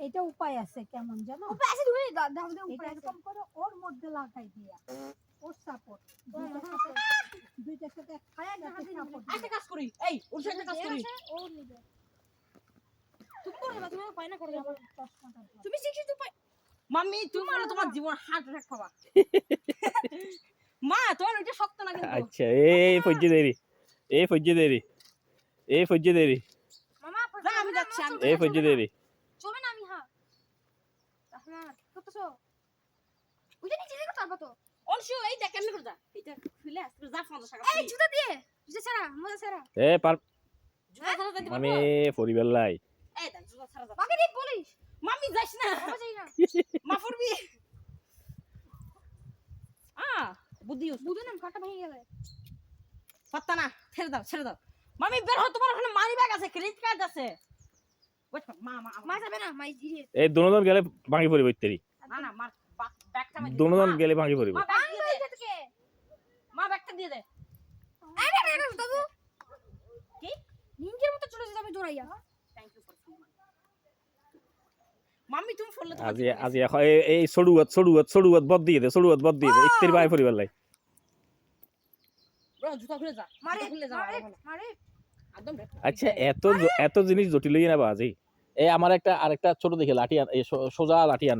এটা উপায় আছে কেমন জানো? এরকম করে ওর মধ্যে লাগাই দিয়া ওর সাপোর্ট দুইটার সাথে খায়া যাতে সাপোর্ট একটা কাজ করি, এই ওর সাথে কাজ করি। ও নিবে তুমি করবে তুমি পায় না করে আমার চশমাটা তুমি শিখছিস তুই মাম্মি তুমি বলো তোমার জীবন হার্ট অ্যাটাক পাবা। মা তোমার ওইটা শক্ত না কিন্তু। আচ্ছা এই ফজ্জে দেরি মামা না আমি যাচ্ছি আমি এই ফজ্জে দেরি চলবে না আমি হ্যাঁ তাহলে করতেছো ওইটা নিচে দেখো তারপর তো অনশু এই দেখ কেমনে করে যা এটা খুলে আসছে যা 50 টাকা এই জুতা দিয়ে জুতা ছাড়া মোজা ছাড়া এ পার জুতা ছাড়া যেতে আমি পারবো পরিবার লাই এই দেখ জুতা ছাড়া যা বাকি দেখ বলিস মাম্মি যাস না বাবা যাই না মা ফুরবি বুদ্ধি বুঝো না কাটা ভেঙে গেলে পাত্তা না ছেড়ে দাও মাম্মি বের হও তোমার ওখানে মানি ব্যাগ আছে ক্রেডিট কার্ড আছে বুঝ মা মা যাবে না মাই ধীরে এই দুজন গেলে ভাঙি পড়িব ইত্যাদি না না মার ব্যাগটা আমি দুজন গেলে ভাঙি পড়িব মা ব্যাগ দিয়ে দে থেকে মা ব্যাগটা দিয়ে দে এই রে দাদু কি নিঞ্জের মতো চলে যাবে দৌড়াইয়া থ্যাংক ইউ ফর মাম্মি তুমি ফোনলে তো আজি এই সড়ুয়াত বদ দিয়ে দে ইত্যাদি ভাঙি পড়িবার লাই ব্রো জুতা খুলে যা মারে খুলে যা মারে একদম আচ্ছা এত জিনিস জটিল হয়ে না বাজি এই আমার আরেকটা ছোট দেখে লাঠি সোজা লাঠি আন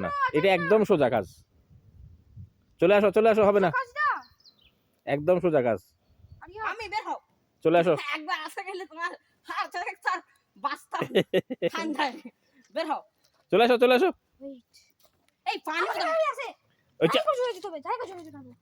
না এটা একদম সোজা কাজ চলে আসো হবে না একদম সোজা কাজ আমি বের হও চলে আসো একবার আসা গেলে তোমার হার চার বাস্তা ঠান্ডায় বের হও চলে আসো ওয়েট এই পানি আছে ওইটা যাই করে চলে যেতে হবে